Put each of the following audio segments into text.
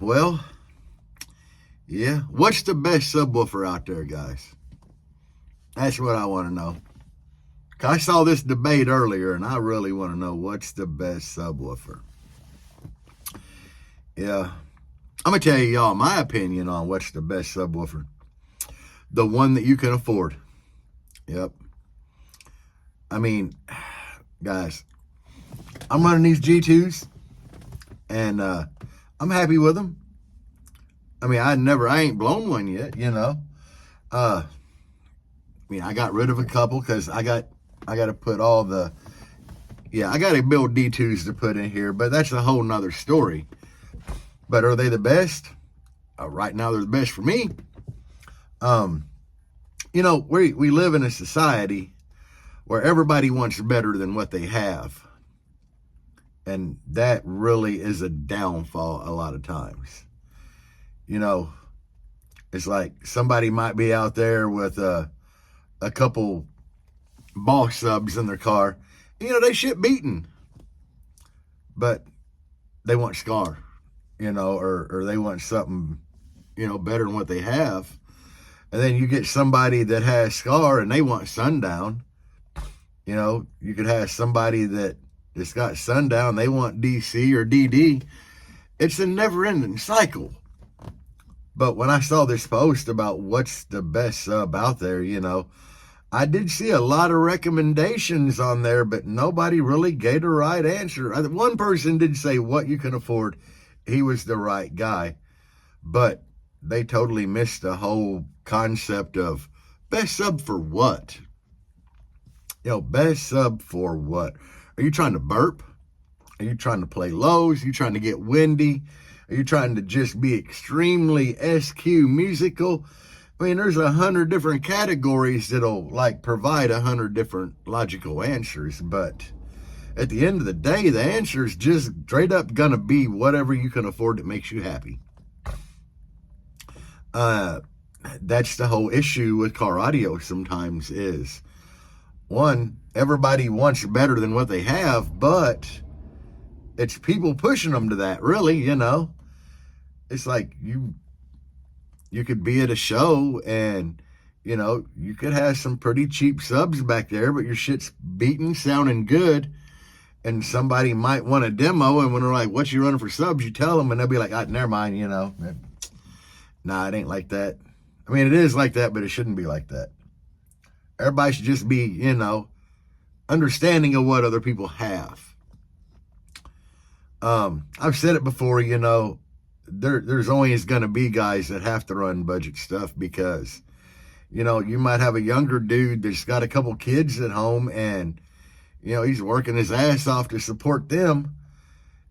Well, yeah. What's the best subwoofer out there, guys? That's what I want to know. I saw this debate earlier, and I really want to know what's the best subwoofer. Yeah. I'm going to tell y'all my opinion on what's the best subwoofer. The one that you can afford. Yep. I mean, guys, I'm running these G2s, and I'm happy with them. I mean, I ain't blown one yet, you know. I mean, I got rid of a couple because I got to put all the, I got to build D2s to put in here, but that's a whole nother story. But are they the best? Right now, they're the best for me. You know, we live in a society where everybody wants better than what they have. And that really is a downfall a lot of times. You know, it's like somebody might be out there with a couple Boss subs in their car. You know, they shit beaten. But they want Scar, you know, or they want something, you know, better than what they have. And then you get somebody that has Scar and they want Sundown. You know, you could have somebody that's got Sundown, they want DC or DD. It's a never-ending cycle. But when I saw this post about what's the best sub out there, you know, I did see a lot of recommendations on there, but nobody really gave the right answer. One person did say what you can afford. He was the right guy. But they totally missed the whole concept of best sub for what? You know, best sub for what? Are you trying to burp? Are you trying to play lows? Are you trying to get windy? Are you trying to just be extremely SQ musical? I mean, there's 100 different categories that'll like provide 100 different logical answers. But at the end of the day, the answer is just straight up gonna be whatever you can afford that makes you happy. That's the whole issue with car audio sometimes is, one, everybody wants better than what they have, but it's people pushing them to that, really, you know. It's like you could be at a show and, you know, you could have some pretty cheap subs back there, but your shit's beating, sounding good, and somebody might want a demo, and when they're like, what you running for subs, you tell them, and they'll be like, never mind, you know. Nah, it ain't like that. I mean, it is like that, but it shouldn't be like that. Everybody should just be, you know, understanding of what other people have. I've said it before, you know, there's always going to be guys that have to run budget stuff because, you know, you might have a younger dude that's got a couple kids at home and, you know, he's working his ass off to support them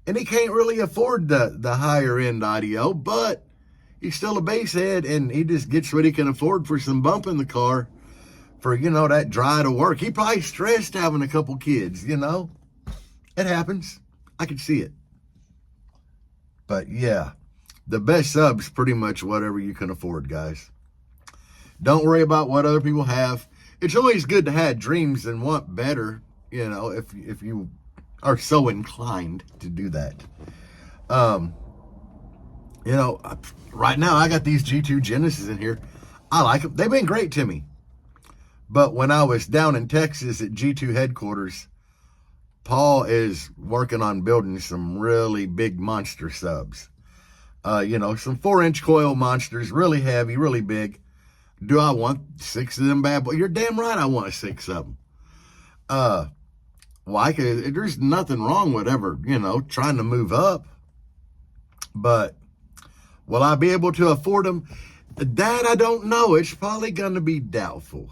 and he can't really afford the higher end audio, but he's still a bass head and he just gets what he can afford for some bump in the car for, you know, that drive to work. He probably stressed having a couple kids, you know. It happens. I can see it. But yeah, the best sub's pretty much whatever you can afford, guys. Don't worry about what other people have. It's always good to have dreams and want better, you know, if you are so inclined to do that. You know, right now I got these G2 Genesis in here. I like them. They've been great to me. But when I was down in Texas at G2 headquarters, Paul is working on building some really big monster subs. You know, some 4-inch coil monsters, really heavy, really big. Do I want 6 of them bad boys? You're damn right I want 6 of them. Why? 'Cause there's nothing wrong with ever, you know, trying to move up. But will I be able to afford them? That I don't know. It's probably going to be doubtful,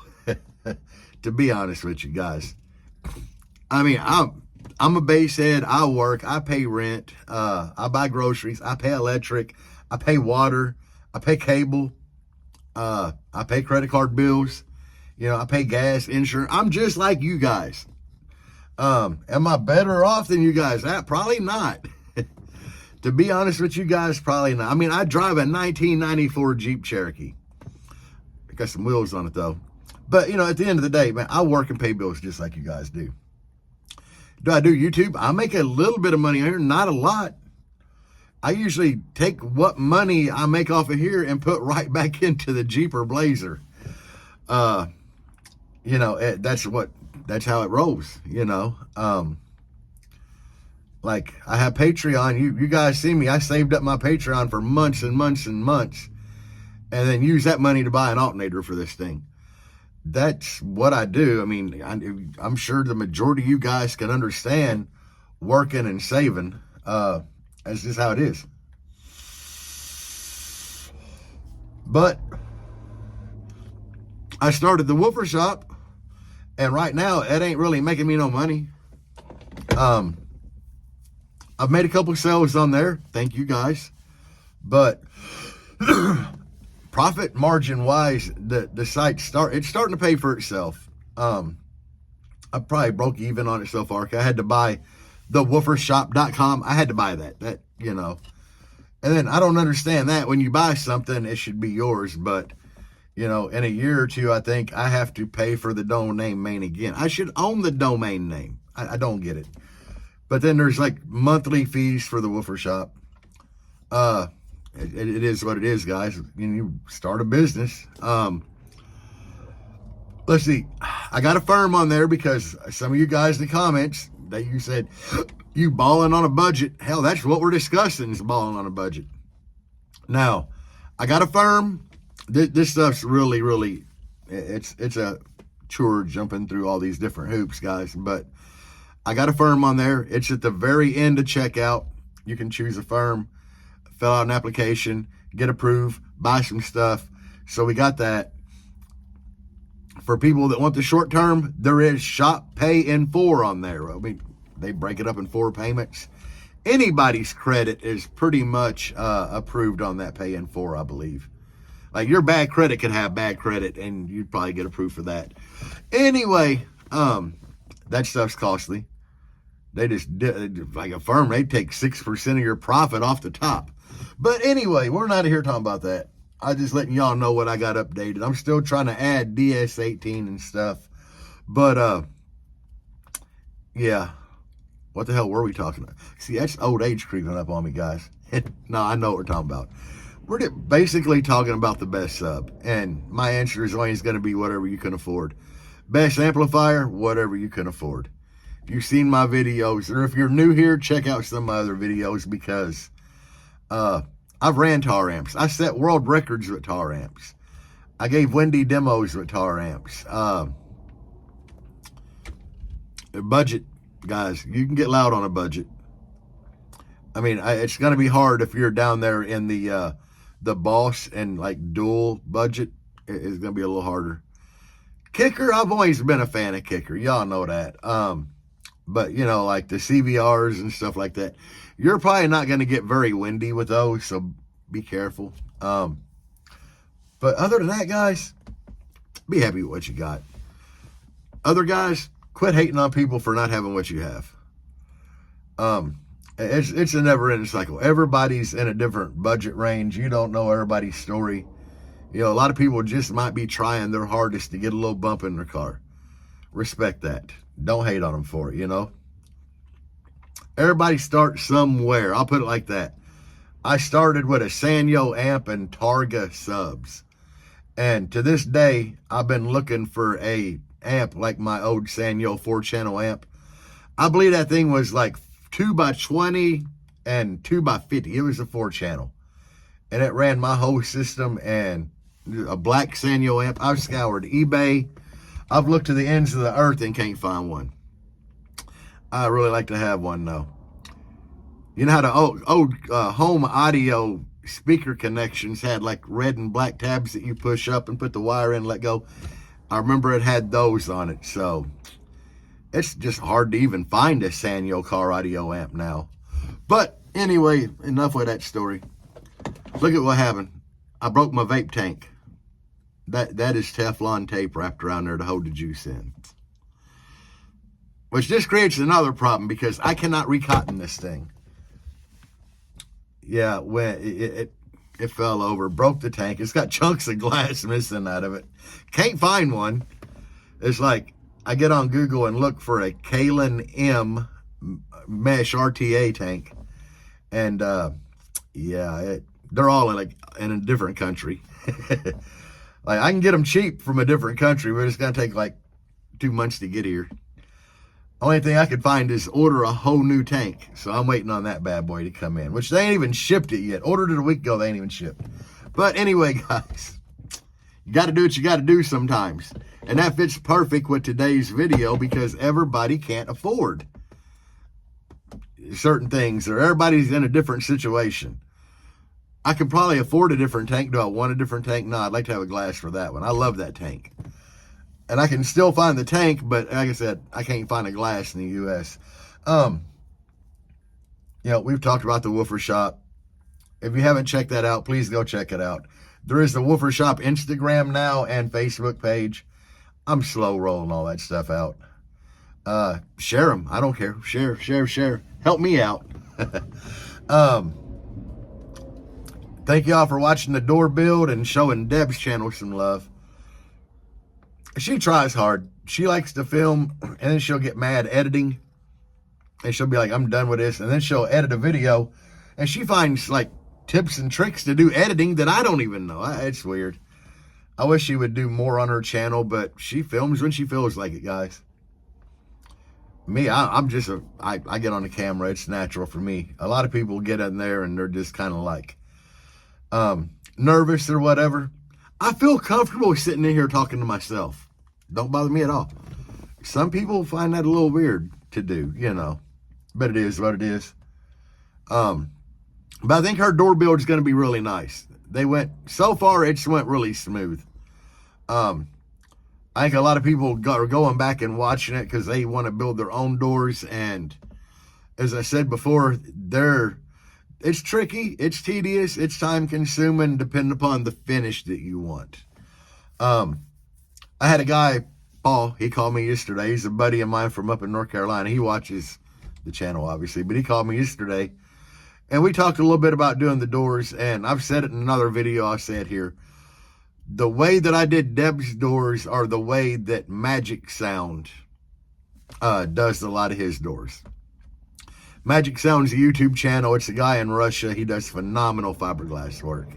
to be honest with you guys. I mean, I'm a bass head. I work. I pay rent. I buy groceries. I pay electric. I pay water. I pay cable. I pay credit card bills. You know, I pay gas, insurance. I'm just like you guys. Am I better off than you guys? Probably not. To be honest with you guys, probably not. I mean, I drive a 1994 Jeep Cherokee. It got some wheels on it, though. But, you know, at the end of the day, man, I work and pay bills just like you guys do. Do I do YouTube? I make a little bit of money here, not a lot. I usually take what money I make off of here and put right back into the Jeeper Blazer. You know, that's how it rolls, you know. Like, I have Patreon. You guys see me. I saved up my Patreon for months and months and months, and then use that money to buy an alternator for this thing. That's what I do. I mean, I'm sure the majority of you guys can understand working and saving. That's just how it is. But I started the woofer shop, and right now it ain't really making me no money. I've made a couple sales on there. Thank you guys. But profit margin wise, the site it's starting to pay for itself. I probably broke even on it so far. I had to buy the woofershop.com. I had to buy that, you know. And then I don't understand that when you buy something, it should be yours. But, you know, in a year or two, I think I have to pay for the domain name again. I should own the domain name. I don't get it. But then there's like monthly fees for the woofer shop. It is what it is, guys. You start a business. Let's see. I got a firm on there because some of you guys in the comments that you said, you balling on a budget. Hell, that's what we're discussing, is balling on a budget. Now, I got a firm. This stuff's really, it's a chore jumping through all these different hoops, guys. But I got a firm on there. It's at the very end of checkout. You can choose a firm, fill out an application, get approved, buy some stuff. So we got that. For people that want the short term, there is shop pay in 4 on there. I mean, they break it up in 4 payments. Anybody's credit is pretty much approved on that pay in 4, I believe. Like, your bad credit can have bad credit, and you'd probably get approved for that. Anyway, that stuff's costly. They just, like a firm, they take 6% of your profit off the top. But anyway, we're not here talking about that. I'm just letting y'all know what I got updated. I'm still trying to add DS18 and stuff. But, yeah. What the hell were we talking about? See, that's old age creeping up on me, guys. No, I know what we're talking about. We're basically talking about the best sub. And my answer is always going to be whatever you can afford. Best amplifier, whatever you can afford. If you've seen my videos, or if you're new here, check out some of my other videos, because I've ran tar amps. I set world records with tar amps. I gave Wendy demos with tar amps. Budget, guys, you can get loud on a budget. I mean, it's going to be hard if you're down there in the Boss and like dual budget. It's going to be a little harder. Kicker, I've always been a fan of Kicker. Y'all know that. But, you know, like the CVRs and stuff like that, you're probably not going to get very windy with those, so be careful. But other than that, guys, be happy with what you got. Other guys, quit hating on people for not having what you have. It's a never-ending cycle. Everybody's in a different budget range. You don't know everybody's story. You know, a lot of people just might be trying their hardest to get a little bump in their car. Respect that. Don't hate on them for it, you know. Everybody starts somewhere. I'll put it like that. I started with a Sanyo amp and Targa subs. And to this day, I've been looking for a amp like my old Sanyo 4-channel amp. I believe that thing was like 2x20 and 2x50. It was a 4-channel. And it ran my whole system, and a black Sanyo amp. I've scoured eBay. I've looked to the ends of the earth and can't find one. I really like to have one, though. You know how the old home audio speaker connections had like red and black tabs that you push up and put the wire in and let go? I remember it had those on it, so it's just hard to even find a Sanyo car audio amp now. But anyway, enough with that story. Look at what happened. I broke my vape tank. That is Teflon tape wrapped around there to hold the juice in. Which just creates another problem, because I cannot recotton this thing. Yeah, when it fell over, broke the tank. It's got chunks of glass missing out of it. Can't find one. It's like, I get on Google and look for a Kalen M mesh RTA tank. And yeah, they're all in a different country. Like, I can get them cheap from a different country, but it's going to take like 2 months to get here. Only thing I could find is order a whole new tank. So I'm waiting on that bad boy to come in, which they ain't even shipped it yet. Ordered it a week ago, they ain't even shipped. But anyway, guys, you got to do what you got to do sometimes. And that fits perfect with today's video because everybody can't afford certain things, or everybody's in a different situation. I could probably afford a different tank. Do I want a different tank? No, I'd like to have a glass for that one. I love that tank. And I can still find the tank, but like I said, I can't find a glass in the U.S. You know, we've talked about the Woofer Shop. If you haven't checked that out, please go check it out. There is the Woofer Shop Instagram now and Facebook page. I'm slow rolling all that stuff out. Share them. I don't care. Share. Help me out. Thank y'all for watching the door build and showing Deb's channel some love. She tries hard. She likes to film, and then she'll get mad editing. And she'll be like, I'm done with this. And then she'll edit a video, and she finds, like, tips and tricks to do editing that I don't even know. It's weird. I wish she would do more on her channel, but she films when she feels like it, guys. Me, I'm just I get on the camera. It's natural for me. A lot of people get in there, and they're just kind of like, nervous or whatever. I feel comfortable sitting in here talking to myself. Don't bother me at all. Some people find that a little weird to do, you know, but it is what it is. But I think her door build is going to be really nice. So far, it's went really smooth. I think a lot of people are going back and watching it because they want to build their own doors. And as I said before, it's tricky, it's tedious, it's time consuming, depending upon the finish that you want. I had a guy, Paul, he called me yesterday. He's a buddy of mine from up in North Carolina. He watches the channel, obviously, but he called me yesterday. And we talked a little bit about doing the doors. And I've said it in another video, I said here, the way that I did Deb's doors are the way that Magic Sound does a lot of his doors. Magic Sound's a YouTube channel. It's a guy in Russia. He does phenomenal fiberglass work.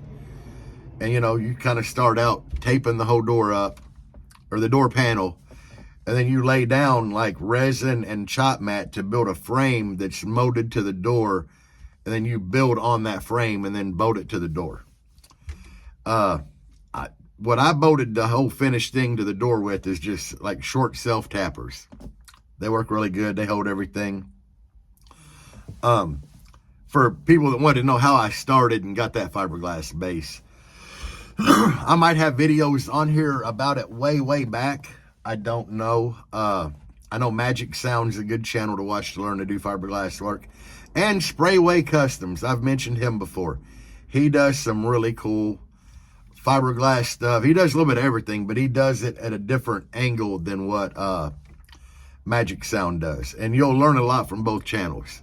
And, you know, you kind of start out taping the whole door up, or the door panel, and then you lay down like resin and chop mat to build a frame that's molded to the door, and then you build on that frame and then bolt it to the door. What I bolted the whole finished thing to the door with is just like short self-tappers. They work really good. They hold everything. For people that want to know how I started and got that fiberglass base, I might have videos on here about it way back. I don't know. I know Magic Sound's a good channel to watch to learn to do fiberglass work. And Sprayway Customs, I've mentioned him before. He does some really cool fiberglass stuff. He does a little bit of everything, but he does it at a different angle than what Magic Sound does. And you'll learn a lot from both channels.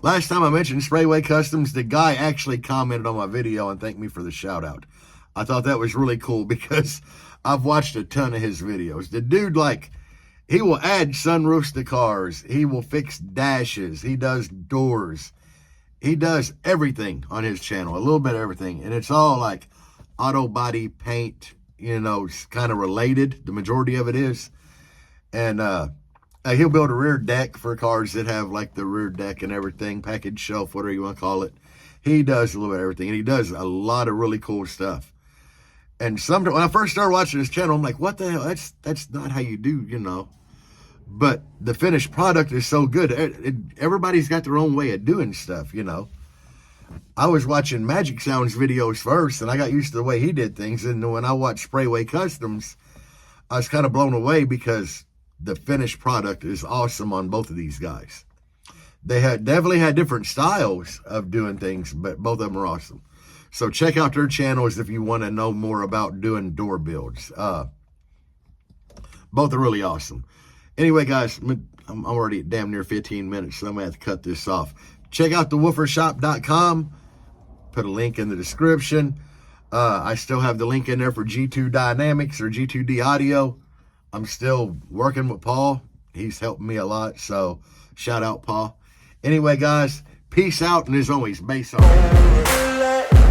Last time I mentioned Sprayway Customs, the guy actually commented on my video and thanked me for the shout out. I thought that was really cool because I've watched a ton of his videos. The dude, like, he will add sunroofs to cars. He will fix dashes. He does doors. He does everything on his channel, a little bit of everything. And it's all like auto body paint, you know, kind of related. The majority of it is. And, he'll build a rear deck for cars that have like the rear deck and everything, package shelf, whatever you want to call it. He does a little bit of everything, and he does a lot of really cool stuff. And sometimes when I first started watching his channel, I'm like, what the hell? That's not how you do, you know. But the finished product is so good. Everybody's got their own way of doing stuff, you know. I was watching Magic Sound's videos first, and I got used to the way he did things. And when I watched Sprayway Customs, I was kind of blown away because the finished product is awesome on both of these guys. They definitely had different styles of doing things, but both of them are awesome. So check out their channels if you want to know more about doing door builds. Both are really awesome. Anyway, guys, I'm already at damn near 15 minutes, so I'm going to have to cut this off. Check out thewoofershop.com. Put a link in the description. I still have the link in there for G2 Dynamics or G2D Audio. I'm still working with Paul. He's helped me a lot, so shout out, Paul. Anyway, guys, Peace out, and as always, bass on.